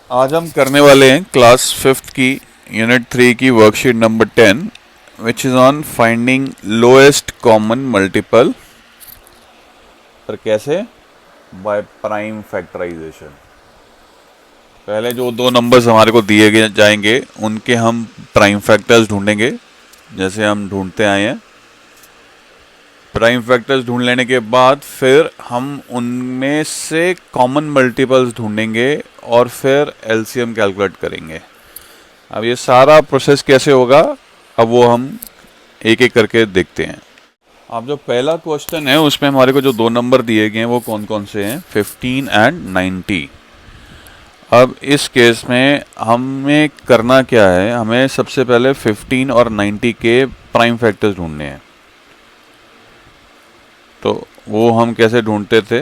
आज हम करने वाले हैं क्लास फिफ्थ की यूनिट 3 की worksheet number 10 which is on finding lowest common multiple. पर कैसे? By prime factorization. पहले जो दो नंबर्स हमारे को दिए गए जाएंगे उनके हम प्राइम फैक्टर्स ढूंढेंगे, जैसे हम ढूंढते आए हैं। प्राइम फैक्टर्स ढूंढ लेने के बाद फिर हम उनमें से कॉमन मल्टीपल्स ढूंढेंगे और फिर एलसीएम कैलकुलेट करेंगे। अब ये सारा प्रोसेस कैसे होगा, अब वो हम एक एक करके देखते हैं। अब जो पहला क्वेश्चन है उसमें हमारे को जो दो नंबर दिए गए हैं वो कौन कौन से हैं, 15 एंड 90। अब इस केस में हमें करना क्या है, हमें सबसे पहले 15 और 90 के प्राइम फैक्टर्स ढूंढने हैं। तो वो हम कैसे ढूंढते थे,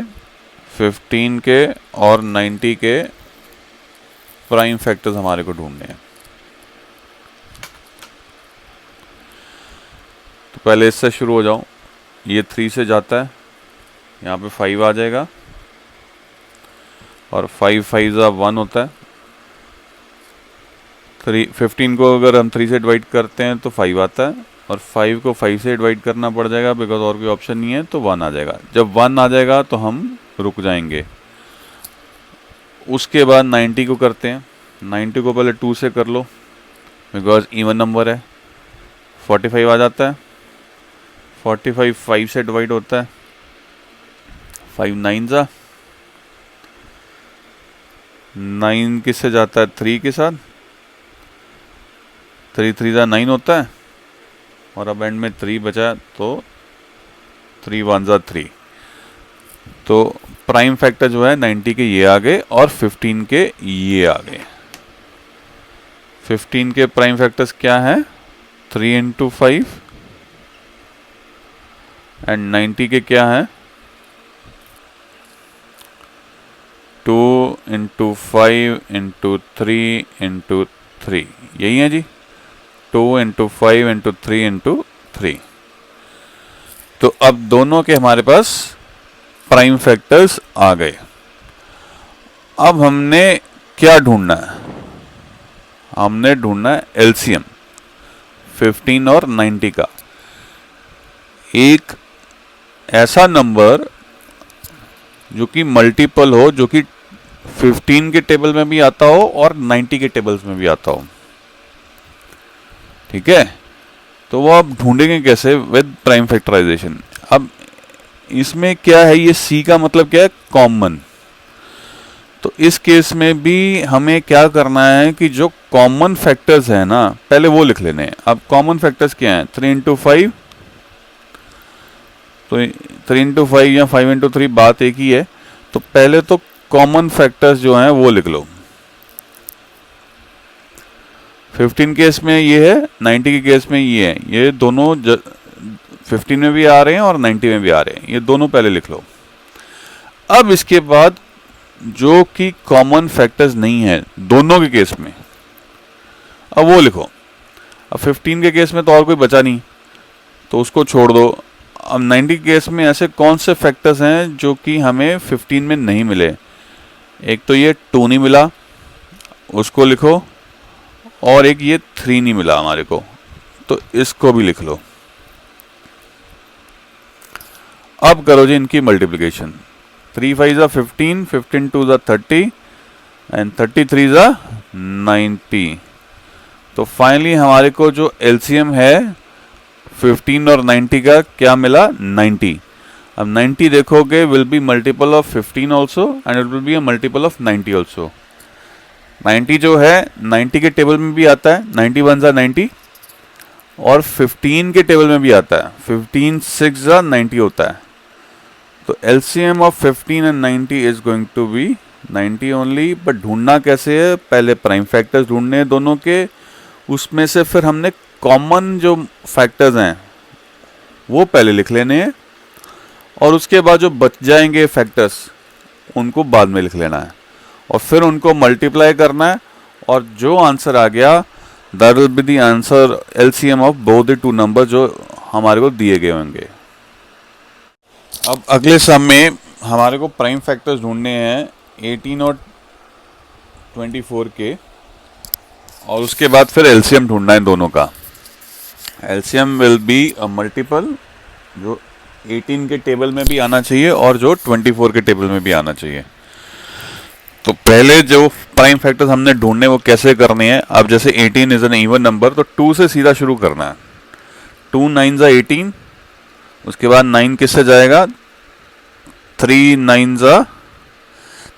15 के और 90 के प्राइम फैक्टर्स हमारे को ढूंढने हैं। तो पहले इससे शुरू हो जाऊं। ये 3 से जाता है, यहाँ पे 5 आ जाएगा और 5 5 1 होता है। 15 को अगर हम 3 से डिवाइड करते हैं तो 5 आता है और 5 को 5 से डिवाइड करना पड़ जाएगा बिकॉज और कोई ऑप्शन नहीं है, तो 1 आ जाएगा। जब 1 आ जाएगा तो हम रुक जाएंगे। उसके बाद 90 को करते हैं। 90 को पहले 2 से कर लो बिकॉज इवन नंबर है। 45 आ जाता है। 45 5 से डिवाइड होता है। 5 9 जा 9 किससे जाता है, 3 के साथ। 3 3 जा 9 होता है और अब एंड में 3 बचा तो 3 1 जा 3। तो प्राइम फैक्टर जो है 90 के ये आ गए और 15 के ये आ गए। 15 के प्राइम फैक्टर्स क्या है, 3 इंटू 5 एंड 90 के क्या है, 2 इंटू 5 इंटू 3 इंटू 3। यही है जी, 2 इंटू 5 इंटू 3 इंटू 3। तो अब दोनों के हमारे पास प्राइम फैक्टर्स आ गए। अब हमने क्या ढूंढना है, हमने ढूंढना है एलसीएम 15 और 90 का। एक ऐसा नंबर जो कि मल्टीपल हो, जो कि 15 के टेबल में भी आता हो और 90 के टेबल्स में भी आता हो। ठीक है, तो वो आप ढूंढेंगे कैसे, विद प्राइम फैक्टराइजेशन। अब इसमें क्या है, ये सी का मतलब क्या है, कॉमन। तो इस केस में भी हमें क्या करना है कि जो कॉमन फैक्टर्स है ना, पहले वो लिख लेने हैं। अब कॉमन फैक्टर्स क्या हैं, 3 इंटू 5, तो 3 इंटू 5 या 5 इंटू 3 बात एक ही है। तो पहले तो कॉमन फैक्टर्स जो हैं वो लिख लो। 15 केस में ये है, 90 के केस में ये है। ये दोनों 15 में भी आ रहे हैं और 90 में भी आ रहे हैं, ये दोनों पहले लिख लो। अब इसके बाद जो कि कॉमन फैक्टर्स नहीं है दोनों के केस में, अब वो लिखो। अब 15 के केस में तो और कोई बचा नहीं, तो उसको छोड़ दो। अब 90 के केस में ऐसे कौन से फैक्टर्स हैं जो कि हमें 15 में नहीं मिले। एक तो ये 2 नहीं मिला, उसको लिखो, और एक ये 3 नहीं मिला हमारे को, तो इसको भी लिख लो। अब करो जी इनकी मल्टीप्लिकेशन। 3 5 जा 15, 15 2 जा 30 एंड 33 जा 90। तो फाइनली हमारे को जो एलसीएम है 15 और 90 का क्या मिला, 90। अब 90 देखोगे will be multiple of 15 also and it will be a multiple of 90 also. 90 जो है 90 के टेबल में भी आता है, 90 1 जा 90, और 15 के टेबल में भी आता है, 15 6 जा 90 होता है। तो LCM of 15 and 90 is going to be 90 only. But ढूंढना कैसे है, पहले प्राइम फैक्टर्स ढूंढने हैं दोनों के, उसमें से फिर हमने कॉमन जो फैक्टर्स हैं वो पहले लिख लेने हैं, और उसके बाद जो बच जाएंगे फैक्टर्स उनको बाद में लिख लेना है, और फिर उनको मल्टीप्लाई करना है, और जो आंसर आ गया that will be the answer LCM of both the two number जो हमारे को दिए गए होंगे। अब अगले सम में हमारे को प्राइम फैक्टर्स ढूंढने हैं 18 और 24K, और उसके बाद फिर एलसीएम ढूंढना है दोनों का। LCM will be a multiple जो 18 के टेबल में भी आना चाहिए और जो 24 के टेबल में भी आना चाहिए। तो पहले जो प्राइम फैक्टर्स हमने ढूंढने वो कैसे करने हैं, अब जैसे 18 इज एन इवन नंबर तो 2 से सीधा शुरू करना है। 2 9 जा 18, उसके बाद 9 किससे जाएगा, 3 9 जा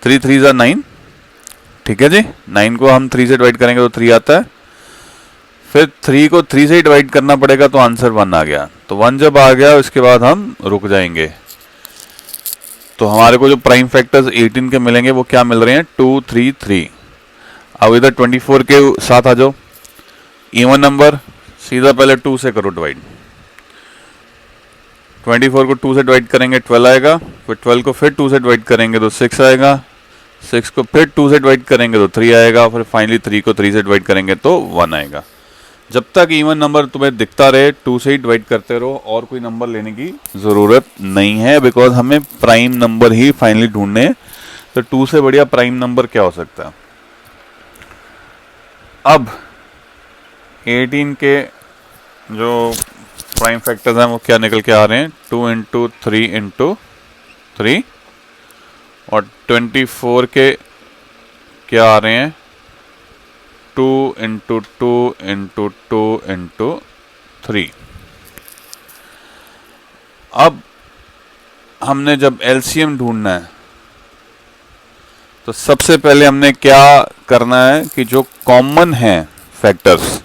3 3 जा 9, ठीक है जी। 9 को हम 3 से डिवाइड करेंगे तो 3 आता है, फिर 3 को 3 से डिवाइड करना पड़ेगा तो आंसर 1 आ गया। तो 1 जब आ गया उसके बाद हम रुक जाएंगे। तो हमारे को जो प्राइम फैक्टर्स 18 के मिलेंगे वो क्या मिल रहे हैं, 2 3 3। अब इधर 24 के साथ आ जाओ, इवन नंबर सीधा पहले 2 से करो डिवाइड। 24 को 2 से डिवाइड करेंगे 12 आएगा, फिर 12 को फिर 2 से डिवाइड करेंगे तो 6 आएगा, 6 को फिर 2 से डिवाइड करेंगे तो 3 आएगा, फिर फाइनली 3 को 3 से डिवाइड करेंगे तो 1 आएगा। जब तक इवन नंबर तुम्हें दिखता रहे 2 से ही डिवाइड करते रहो, और कोई नंबर लेने की ज़रूरत नहीं है, बिकॉज हमें प्राइम नंबर ही फाइनली ढूंढने हैं। तो 2 से बढ़िया प्राइम नंबर क्या हो सकता है। अब 18 के जो प्राइम फैक्टर्स हैं वो क्या निकल के आ रहे हैं, 2 इंटू 3 इंटू 3, और 24 के क्या आ रहे हैं, 2 इंटू 2 इंटू 2 इंटू 3। अब हमने जब एलसीएम ढूंढना है तो सबसे पहले हमने क्या करना है कि जो कॉमन है फैक्टर्स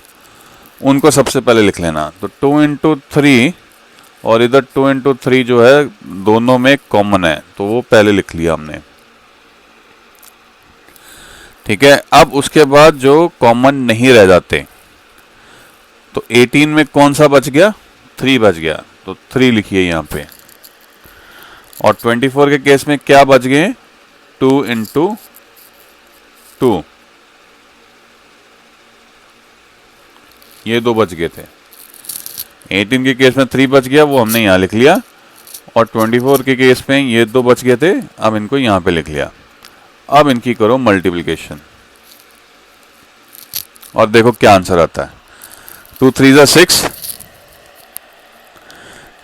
उनको सबसे पहले लिख लेना। तो 2 इंटू 3 और इधर 2 इंटू 3 जो है दोनों में कॉमन है तो वो पहले लिख लिया हमने, ठीक है। अब उसके बाद जो कॉमन नहीं रह जाते, तो 18 में कौन सा बच गया, 3 बच गया, तो 3 लिखिए यहाँ पे। और 24 के केस में क्या बच गए, 2 इंटू 2, ये 2 बच गए थे। 18 के केस में 3 बच गया, वो हमने यहाँ लिख लिया, और 24 के केस में ये 2 बच गए थे, अब इनको यहाँ पे लिख लिया। अब इनकी करो मल्टीप्लिकेशन और देखो क्या आंसर आता है। 2 3 जा 6,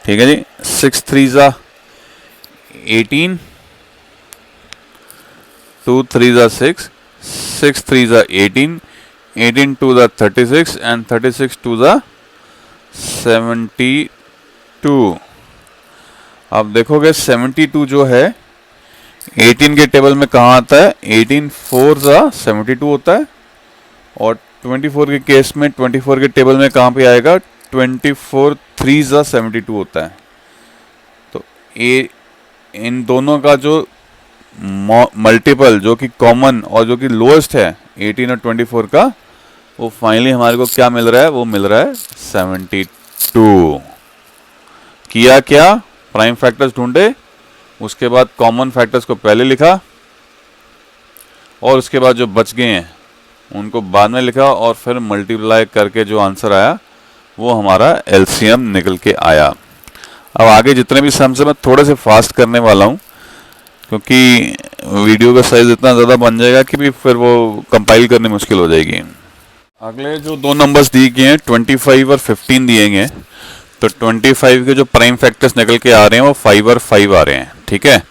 ठीक है जी। 6 3 जा 18, 2 3 जा 6, 6 3 जा 18, 18 2 जा 36 एंड 36 2 जा 72। अब देखोगे 72 जो है 18 के टेबल में कहाँ आता है, 18 4 जा 72 होता है, और 24 के केस में 24 के टेबल में कहाँ पे आएगा, 24 3 जा 72 होता है। तो ये इन दोनों का जो मल्टीपल जो कि कॉमन और जो कि लोएस्ट है 18 और 24 का, वो फाइनली हमारे को क्या मिल रहा है, वो मिल रहा है 72। किया क्या, प्राइम फैक्टर्स ढूंढे, उसके बाद कॉमन फैक्टर्स को पहले लिखा, और उसके बाद जो बच गए हैं उनको बाद में लिखा, और फिर मल्टीप्लाई करके जो आंसर आया वो हमारा एलसीएम निकल के आया। अब आगे जितने भी सम्स हैं मैं थोड़े से फास्ट करने वाला हूँ, क्योंकि वीडियो का साइज इतना ज़्यादा बन जाएगा कि भी फिर वो कंपाइल करने मुश्किल हो जाएगी। अगले जो 2 नंबर्स दिए गए हैं 25 और 15 दिए गए हैं, तो 25 के जो प्राइम फैक्टर्स निकल के आ रहे हैं वो 5 और 5 आ रहे हैं, ठीक है।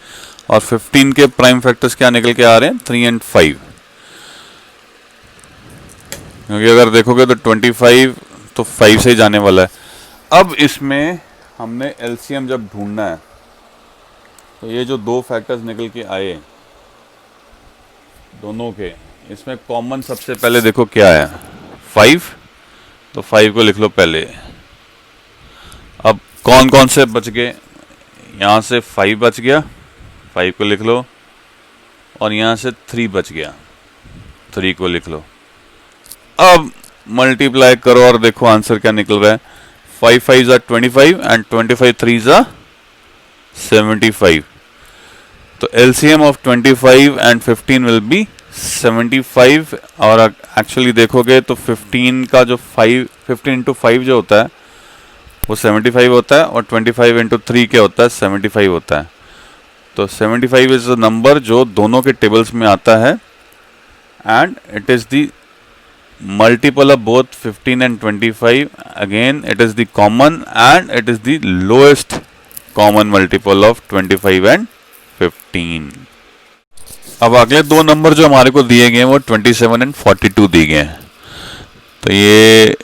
और 15 के प्राइम फैक्टर्स क्या निकल के आ रहे हैं, 3 और 5। क्योंकि अगर देखोगे तो 25 तो 5 से ही जाने वाला है। अब इसमें हमने एलसीएम जब ढूंढना है तो ये जो 2 फैक्टर्स निकल के आए दोनों के, इसमें कॉमन सबसे पहले देखो क्या है, 5, तो 5 को लिख लो पहले। अब कौन कौन से बच गए, यहाँ से 5 बच गया, 5 को लिख लो, और यहाँ से 3 बच गया, 3 को लिख लो। अब मल्टीप्लाई करो और देखो आंसर क्या निकल रहा है, 5 5 जा 25 एंड 25 3 जा 75। तो LCM of 25 and 15 will be 75। और एक्चुअली देखोगे तो 15 का जो 15 इंटू 5 जो होता है वो 75 होता है, और 25 इंटू 3 क्या होता है, 75 होता है। तो 75 इज अ नंबर जो दोनों के टेबल्स में आता है, and it is the multiple of both 15 and 25. Again it is the common and it is the lowest common multiple of 25 and 15. अब अगले दो नंबर जो हमारे को दिए गए हैं वो 27 एंड 42 दिए गए हैं। तो ये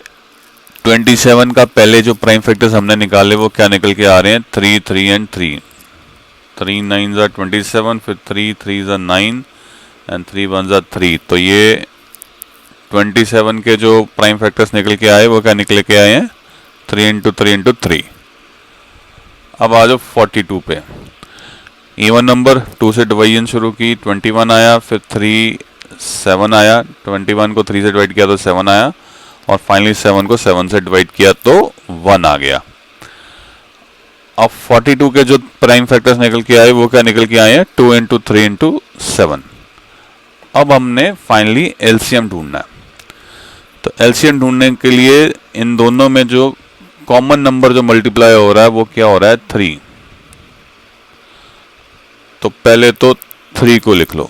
27 का पहले जो प्राइम फैक्टर्स हमने निकाले वो क्या निकल के आ रहे हैं, 3 3 एंड 3, 3 9 ज़ा 27, फिर 3 3 ज़ा 9 एंड 3 1 ज़ा 3। तो ये 27 के जो प्राइम फैक्टर्स निकल के आए वो क्या निकल के आए हैं, 3 इंटू 3 इंटू 3। अब आ जाओ 42 पे। इवन नंबर 2 से डिवीजन शुरू की, 21 आया, फिर 3 7 आया, 21 को 3 से डिवाइड किया तो 7 आया, और फाइनली 7 को 7 से डिवाइड किया तो 1 आ गया। अब 42 के जो प्राइम फैक्टर्स निकल के आए वो क्या निकल के आए हैं, 2 इंटू 3 इंटू 7। अब हमने फाइनली एलसीएम ढूंढना है। तो एलसीएम ढूंढने के लिए इन दोनों में जो कॉमन नंबर जो मल्टीप्लाई हो रहा है वो क्या हो रहा है, 3। तो पहले तो 3 को लिख लो।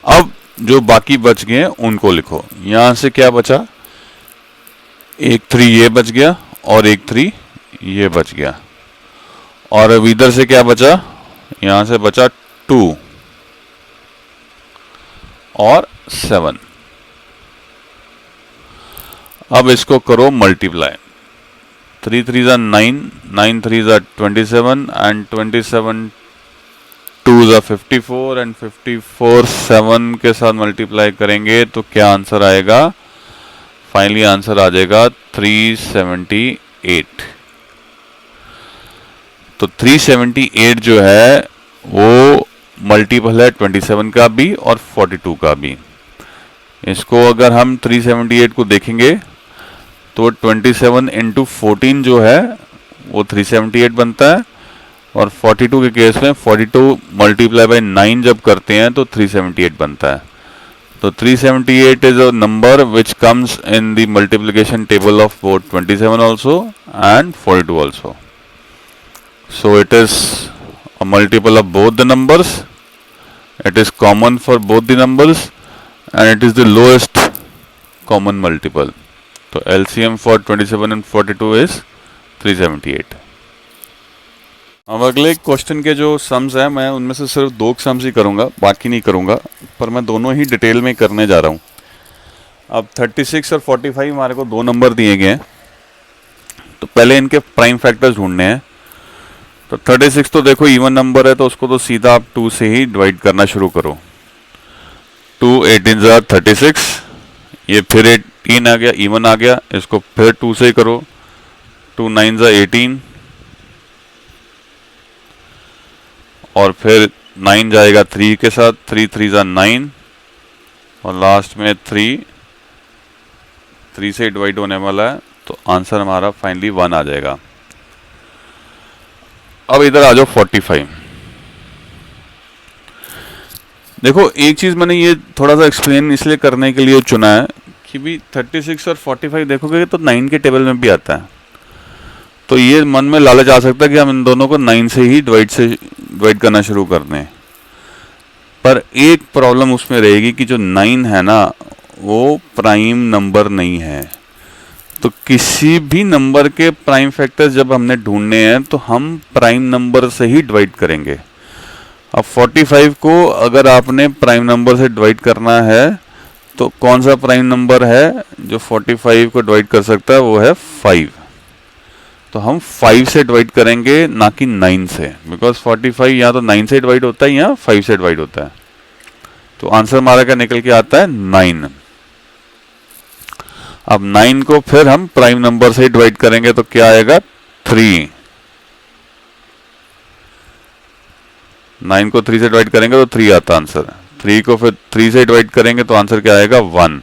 अब जो बाकी बच गए उनको लिखो। यहां से क्या बचा, एक 3 ये बच गया और एक 3 ये बच गया, और अब इधर से क्या बचा, यहां से बचा 2 और 7। अब इसको करो मल्टीप्लाई। 3 3 ज़ा 9, 9 3 ज़ा 27 एंड 27 2 ज़ा 54 एंड 54 7 के साथ मल्टीप्लाई करेंगे तो क्या आंसर आएगा, फाइनली आंसर आ जाएगा 378। तो 378 जो है वो मल्टीपल है 27 का भी और 42 का भी। इसको अगर हम 378 को देखेंगे तो 27 इंटू 14 जो है वो 378 बनता है, और 42 के केस में 42 मल्टीप्लाई बाय 9 जब करते हैं तो 378 बनता है। तो 378 is a number which comes in the multiplication table of both 27 also and 42 also. So it is a multiple of both the numbers, it is common for both the numbers and it is the lowest common multiple. तो LCM for 27 and 42 is 378. अब अगले question के जो sums हैं मैं उनमें से सिर्फ 2 सम्स ही करूंगा, बाकी नहीं करूंगा, पर मैं दोनों ही डिटेल में करने जा रहा हूं। अब 36 और 45 हमारे को 2 नंबर दिए गए हैं, तो पहले इनके प्राइम फैक्टर्स ढूंढने हैं। तो 36 तो देखो इवन नंबर है तो उसको तो सीधा आप 2 से ही डिवाइड करना शुरू करो। 2 18 ज़ा 36, ये फिर 18 आ गया, इवन आ गया, इसको फिर 2 से ही करो। 2 9 ज़ा 18, और फिर 9 जाएगा 3 के साथ, 3 3 ज़ा 9, और लास्ट में 3 से डिवाइड होने वाला है, तो आंसर हमारा फाइनली 1 आ जाएगा। अब इधर आ जाओ 45। देखो एक चीज मैंने ये थोड़ा सा एक्सप्लेन इसलिए करने के लिए चुना है कि भी 36 और 45 देखोगे तो 9 के टेबल में भी आता है, तो ये मन में लालच आ सकता है कि हम इन दोनों को 9 से ही डिवाइड करना शुरू कर दें। पर एक प्रॉब्लम उसमें रहेगी कि जो 9 है ना वो प्राइम नंबर नहीं है। तो किसी भी नंबर के प्राइम फैक्टर्स जब हमने ढूंढने हैं तो हम प्राइम नंबर से ही डिवाइड करेंगे। अब 45 को अगर आपने प्राइम नंबर से डिवाइड करना है तो कौन सा प्राइम नंबर है जो 45 को डिवाइड कर सकता है, वो है 5। तो हम 5 से डिवाइड करेंगे ना कि 9 से, बिकॉज 45 या तो 9 से डिवाइड होता है या 5 से डिवाइड होता है। तो आंसर हमारा क्या निकल के आता है, 9। अब 9 को फिर हम प्राइम नंबर से डिवाइड करेंगे तो क्या आएगा, 3। 9 को 3 से डिवाइड करेंगे तो 3 आता आंसर। 3 को फिर 3 से डिवाइड करेंगे तो आंसर क्या आएगा, 1।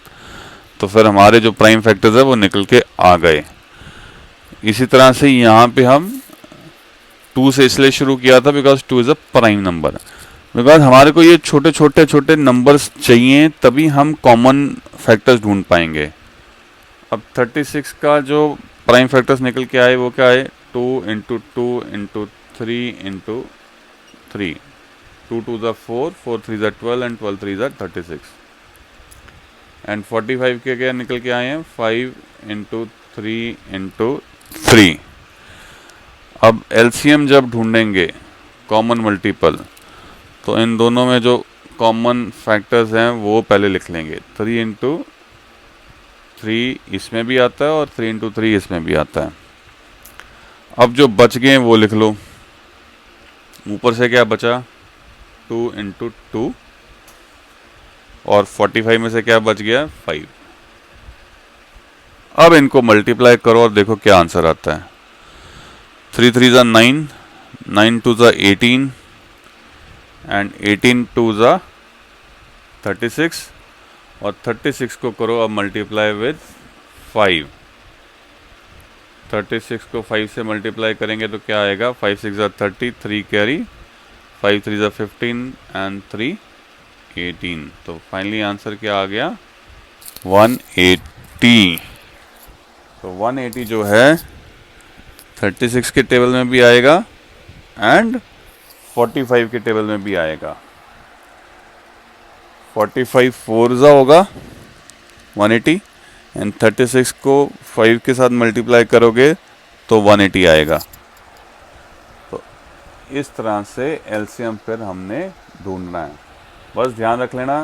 तो फिर हमारे जो प्राइम फैक्टर्स है वो निकल के आ गए। इसी तरह से यहाँ पे हम 2 से इसलिए शुरू किया था because 2 is a prime number, because हमारे को ये छोटे छोटे नंबर्स चाहिए तभी हम कॉमन फैक्टर्स ढूंढ पाएंगे। अब 36 का जो प्राइम फैक्टर्स निकल के आए वो क्या है, 2 इंटू 2 इंटू 3 इंटू 3। 2 2 ज़ा 4, 4 3 ज़ा 12 एंड 12 3 ज़ा 36 एंड 45 के क्या निकल के आए हैं 5 इंटू 3 इंटू 3। अब एलसीएम जब ढूंढेंगे कॉमन मल्टीपल तो इन दोनों में जो कॉमन फैक्टर्स हैं वो पहले लिख लेंगे। 3 इंटू 3 इसमें भी आता है और 3 इंटू 3 इसमें भी आता है। अब जो बच गए वो लिख लो। ऊपर से क्या बचा 2 इंटू 2 और 45 में से क्या बच गया 5। अब इनको मल्टीप्लाई करो और देखो क्या आंसर आता है। 3 3 ज़ा 9, 9 2 ज़ा 18 एंड 18 2 ज़ा 36 और 36 को करो अब मल्टीप्लाई विद 5। 36 को 5 से मल्टीप्लाई करेंगे तो क्या आएगा 5 6 ज़ा 30, 3 कैरी, 5 3 ज़ा 15 एंड 3 18। तो फाइनली आंसर क्या आ गया 180। तो 180 जो है 36 के टेबल में भी आएगा एंड 45 के टेबल में भी आएगा। 45 4 ज़ा होगा 180 एंड 36 को 5 के साथ मल्टीप्लाई करोगे तो 180 आएगा। तो इस तरह से एलसीएम फिर हमने ढूंढना है। बस ध्यान रख लेना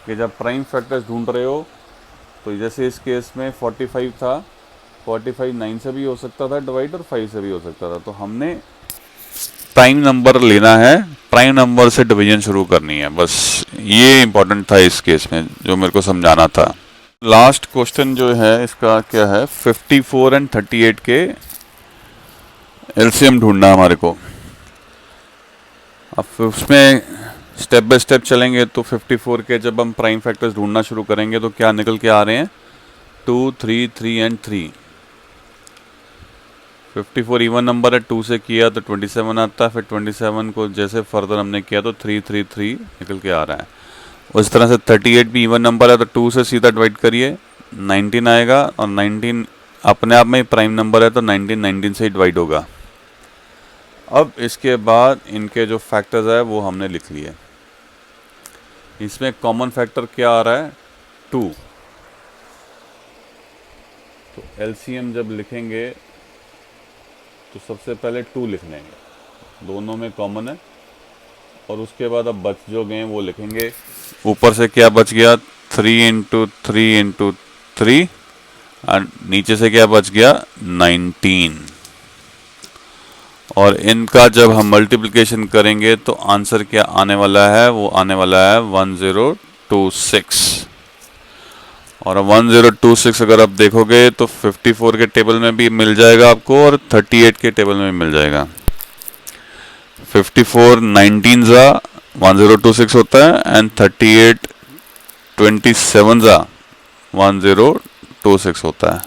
कि जब प्राइम फैक्टर्स ढूंढ रहे हो तो जैसे इस केस में 45 था, 45 9 से भी हो सकता था डिवाइड और 5 से भी हो सकता था। तो हमने प्राइम नंबर लेना है, प्राइम नंबर से डिवीजन शुरू करनी है। बस ये इंपॉर्टेंट था इस केस में जो मेरे को समझाना था। लास्ट क्वेश्चन जो है इसका क्या है 54 एंड 38 के एलसीएम ढूंढना हमारे को। अब उसमें स्टेप बाय स्टेप चलेंगे तो 54 के जब हम प्राइम फैक्टर्स ढूंढना शुरू करेंगे तो क्या निकल के आ रहे हैं 2 3 3 एंड 3। 54 इवन नंबर है, 2 से किया तो 27 आता है, फिर 27 को जैसे फर्दर हमने किया तो 3 3 3 निकल के आ रहा है। उस तरह से 38 भी इवन नंबर है तो 2 से सीधा डिवाइड करिए 19 आएगा और 19 अपने आप में ही प्राइम नंबर है तो 19 19 से ही डिवाइड होगा। अब इसके बाद इनके जो फैक्टर्स है वो हमने लिख लिए। इसमें कॉमन फैक्टर क्या आ रहा है 2। तो एलसीएम जब लिखेंगे तो सबसे पहले 2 लिख लेंगे, दोनों में कॉमन है। और उसके बाद अब बच जो गए वो लिखेंगे। ऊपर से क्या बच गया 3 इंटू 3 इंटू 3 और नीचे से क्या बच गया 19। और इनका जब हम मल्टीप्लिकेशन करेंगे तो आंसर क्या आने वाला है, वो आने वाला है 1026। और 1026 अगर आप देखोगे तो 54 के टेबल में भी मिल जाएगा आपको और 38 के टेबल में भी मिल जाएगा। 54 19 ज़ा 1026 होता है एंड 38 27 ज़ा 1026 होता है।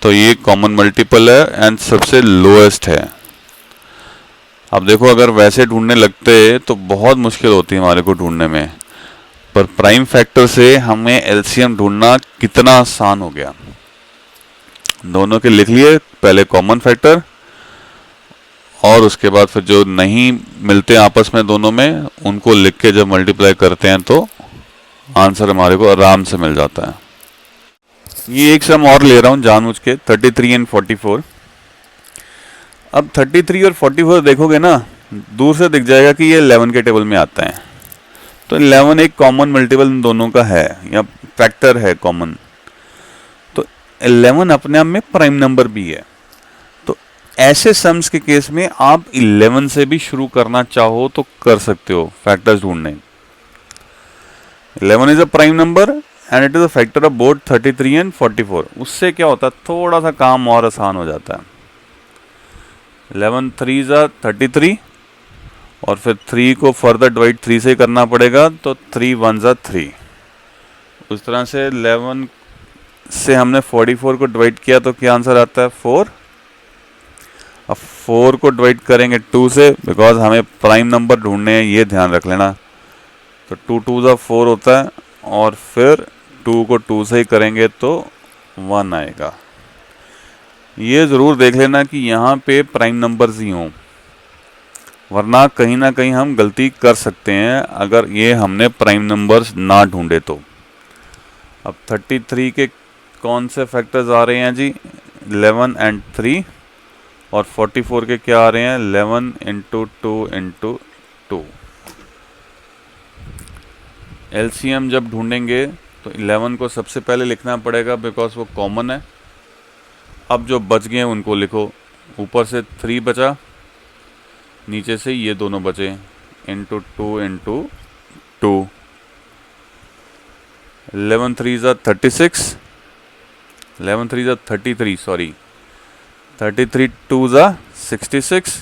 तो ये कॉमन मल्टीपल है एंड सबसे लोएस्ट है। अब देखो अगर वैसे ढूंढने लगते तो बहुत मुश्किल होती है हमारे को ढूंढने में, पर प्राइम फैक्टर से हमें एलसीएम ढूंढना कितना आसान हो गया। दोनों के लिख लिए पहले कॉमन फैक्टर और उसके बाद फिर जो नहीं मिलते आपस में दोनों में उनको लिख के जब मल्टीप्लाई करते हैं तो आंसर हमारे को आराम से मिल जाता है। ये एक सम और ले रहा हूँ जानबूझ के 33 एंड 44। अब 33 और 44 देखोगे ना दूर से दिख जाएगा कि ये 11 के टेबल में आता है। तो 11 एक कॉमन मल्टीपल इन दोनों का है या फैक्टर है कॉमन। तो 11 अपने आप में प्राइम नंबर भी है। तो ऐसे सम्स के केस में आप 11 से भी शुरू करना चाहो तो कर सकते हो फैक्टर्स ढूंढने। 11 is a prime number and it is a factor of both 33 and 44। उससे क्या होता है थोड़ा सा काम और आसान हो जाता है। 11 3 ज़ा 33 और फिर 3 को फर्दर डिवाइड 3 से करना पड़ेगा तो 3 1 ज़ा 3। उस तरह से 11 से हमने 44 को डिवाइड किया तो क्या आंसर आता है 4। अब 4 को डिवाइड करेंगे 2 से बिकॉज हमें प्राइम नंबर ढूंढने हैं, ये ध्यान रख लेना। तो 2 2 ज़ा 4 होता है और फिर 2 को 2 से ही करेंगे तो 1 आएगा। ये ज़रूर देख लेना कि यहाँ पे प्राइम नंबर्स ही हों, वरना कहीं ना कहीं हम गलती कर सकते हैं अगर ये हमने प्राइम नंबर्स ना ढूंढे तो। अब 33 के कौन से फैक्टर्स आ रहे हैं जी? 11 एंड 3। और 44 के क्या आ रहे हैं? 11 इंटू 2 इंटू 2। एलसीएम जब ढूंढेंगे तो 11 को सबसे पहले लिखना पड़ेगा बिकॉज वो कॉमन है। अब जो बच गए उनको लिखो। ऊपर से 3 बचा, नीचे से ये दोनों बचे, इंटू 2 इंटू 2। 11 3 ज़ा 36, 11 3 ज़ा 33, सॉरी 33 2 ज़ा 66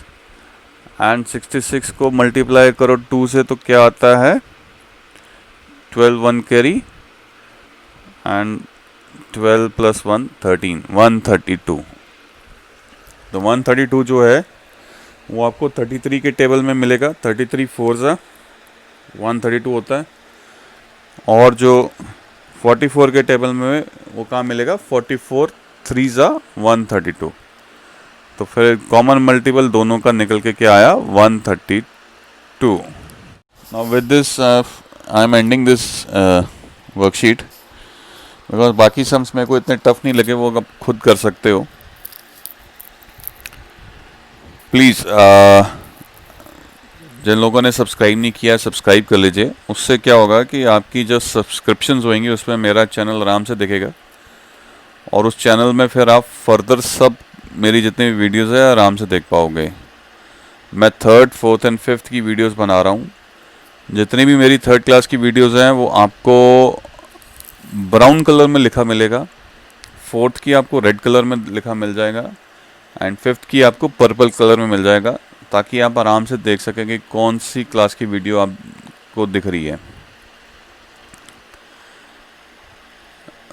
एंड 66 को मल्टीप्लाई करो 2 से तो क्या आता है? 12 1 कैरी एंड 12 प्लस 1 13, 132। तो 132 जो है वो आपको 33 के टेबल में मिलेगा। 33 4 ज़ा 132 होता है। और जो 44 के टेबल में वो कहाँ मिलेगा? 44 3 ज़ा 132। तो फिर कॉमन मल्टीपल दोनों का निकल के क्या आया? 132। Now with this I am ending this worksheet because बाकी सम्स मेरे को इतने टफ नहीं लगे, वो आप खुद कर सकते हो। प्लीज़ जिन लोगों ने सब्सक्राइब नहीं किया सब्सक्राइब कर लीजिए। उससे क्या होगा कि आपकी जो सब्सक्रिप्शंस होंगी उसमें मेरा चैनल आराम से दिखेगा और उस चैनल में फिर आप फर्दर सब मेरी जितनी भी वीडियोस है आराम से देख पाओगे। मैं 3rd 4th एंड 5th की वीडियोस बना रहा हूँ। जितनी भी मेरी 3rd क्लास की वीडियोस हैं वो आपको ब्राउन कलर में लिखा मिलेगा, 4th की आपको रेड कलर में लिखा मिल जाएगा एंड 5th की आपको पर्पल कलर में मिल जाएगा, ताकि आप आराम से देख सकें कि कौन सी क्लास की वीडियो आपको दिख रही है।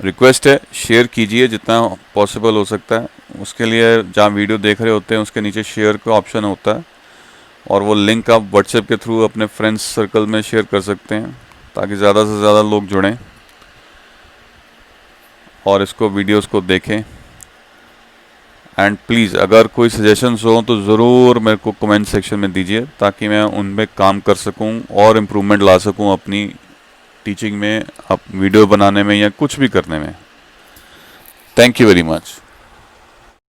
रिक्वेस्ट है शेयर कीजिए जितना पॉसिबल हो सकता है। उसके लिए जहाँ वीडियो देख रहे होते हैं उसके नीचे शेयर का ऑप्शन होता है और वो लिंक आप व्हाट्सएप के थ्रू अपने फ्रेंड्स सर्कल में शेयर कर सकते हैं ताकि ज़्यादा से ज़्यादा लोग जुड़ें और इसको वीडियोस को देखें। एंड प्लीज़ अगर कोई सजेशंस हो तो ज़रूर मेरे को कमेंट सेक्शन में दीजिए ताकि मैं उन पर काम कर सकूं और इम्प्रूवमेंट ला सकूं अपनी टीचिंग में, वीडियो बनाने में या कुछ भी करने में। Thank you very much.